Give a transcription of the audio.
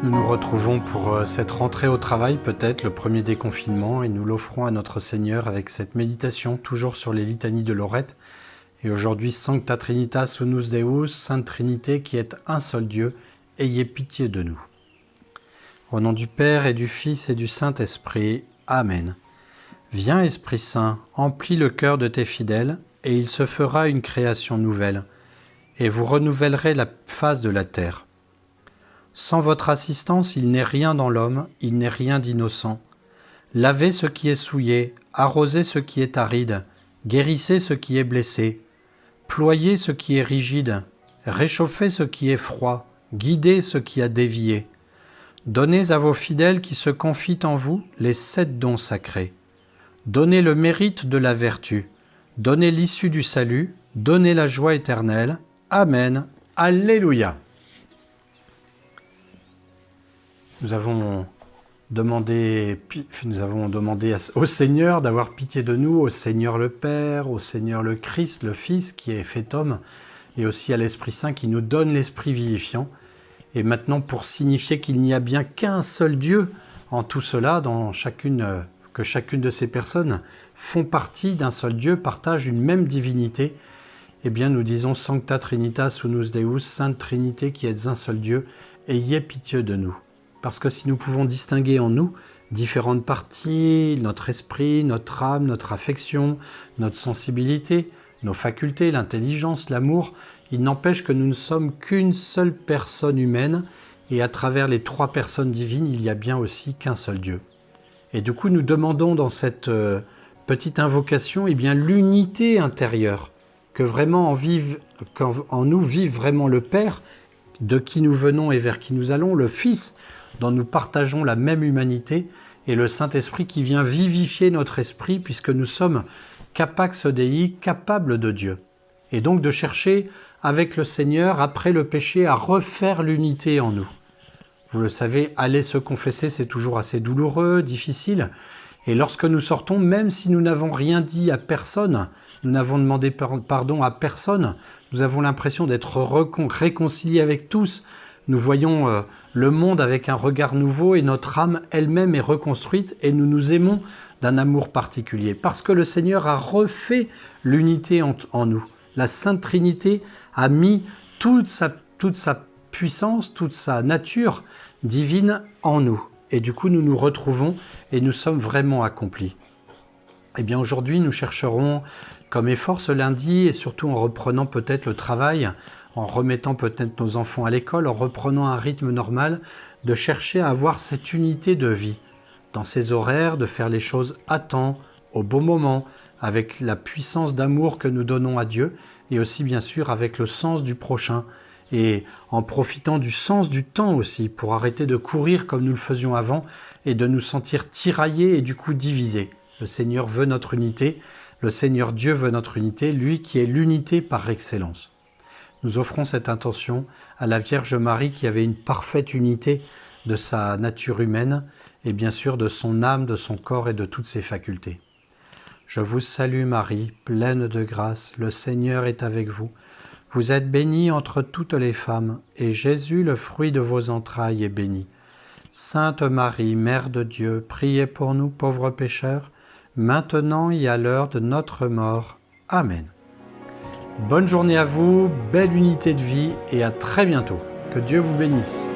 Nous nous retrouvons pour cette rentrée au travail, peut-être le premier déconfinement, et nous l'offrons à notre Seigneur avec cette méditation, toujours sur les litanies de Lorette. Et aujourd'hui, Sancta Trinitas Unus Deus, Sainte Trinité qui est un seul Dieu, ayez pitié de nous. Au nom du Père et du Fils et du Saint-Esprit, Amen. Viens, Esprit Saint, emplis le cœur de tes fidèles, et il se fera une création nouvelle, et vous renouvellerez la face de la terre. Sans votre assistance, il n'est rien dans l'homme, il n'est rien d'innocent. Lavez ce qui est souillé, arrosez ce qui est aride, guérissez ce qui est blessé, ployez ce qui est rigide, réchauffez ce qui est froid, guidez ce qui a dévié. Donnez à vos fidèles qui se confient en vous les 7 dons sacrés. Donnez le mérite de la vertu, donnez l'issue du salut, donnez la joie éternelle. Amen. Alléluia. Nous avons demandé au Seigneur d'avoir pitié de nous, au Seigneur le Père, au Seigneur le Christ, le Fils qui est fait homme, et aussi à l'Esprit Saint qui nous donne l'Esprit vivifiant. Et maintenant, pour signifier qu'il n'y a bien qu'un seul Dieu en tout cela, que chacune de ces personnes font partie d'un seul Dieu, partagent une même divinité, eh bien nous disons Sancta Trinitas Unus Deus, Sainte Trinité qui êtes un seul Dieu, ayez pitié de nous. Parce que si nous pouvons distinguer en nous différentes parties, notre esprit, notre âme, notre affection, notre sensibilité, nos facultés, l'intelligence, l'amour, il n'empêche que nous ne sommes qu'une seule personne humaine, et à travers les 3 personnes divines, il y a bien aussi qu'un seul Dieu. Et du coup, nous demandons dans cette petite invocation eh bien, l'unité intérieure, que vraiment en nous vive vraiment le Père, de qui nous venons et vers qui nous allons, le Fils, dont nous partageons la même humanité, et le Saint-Esprit qui vient vivifier notre esprit, puisque nous sommes capax Dei, capables de Dieu. Et donc de chercher avec le Seigneur, après le péché, à refaire l'unité en nous. Vous le savez, aller se confesser, c'est toujours assez douloureux, difficile. Et lorsque nous sortons, même si nous n'avons rien dit à personne, nous n'avons demandé pardon à personne, nous avons l'impression d'être réconciliés avec tous. Nous voyons le monde avec un regard nouveau et notre âme elle-même est reconstruite et nous nous aimons d'un amour particulier. Parce que le Seigneur a refait l'unité en nous. La Sainte Trinité a mis toute sa puissance, toute sa nature divine en nous. Et du coup, nous nous retrouvons et nous sommes vraiment accomplis. Eh bien, aujourd'hui, nous chercherons comme effort ce lundi, et surtout en reprenant peut-être le travail, en remettant peut-être nos enfants à l'école, en reprenant un rythme normal, de chercher à avoir cette unité de vie, dans ses horaires, de faire les choses à temps, au bon moment, avec la puissance d'amour que nous donnons à Dieu, et aussi bien sûr avec le sens du prochain, et en profitant du sens du temps aussi, pour arrêter de courir comme nous le faisions avant, et de nous sentir tiraillés et du coup divisés. Le Seigneur veut notre unité, le Seigneur Dieu veut notre unité, lui qui est l'unité par excellence. Nous offrons cette intention à la Vierge Marie qui avait une parfaite unité de sa nature humaine et bien sûr de son âme, de son corps et de toutes ses facultés. Je vous salue Marie, pleine de grâce, le Seigneur est avec vous. Vous êtes bénie entre toutes les femmes, et Jésus, le fruit de vos entrailles, est béni. Sainte Marie, Mère de Dieu, priez pour nous pauvres pécheurs, maintenant et à l'heure de notre mort. Amen. Bonne journée à vous, belle unité de vie, et à très bientôt. Que Dieu vous bénisse.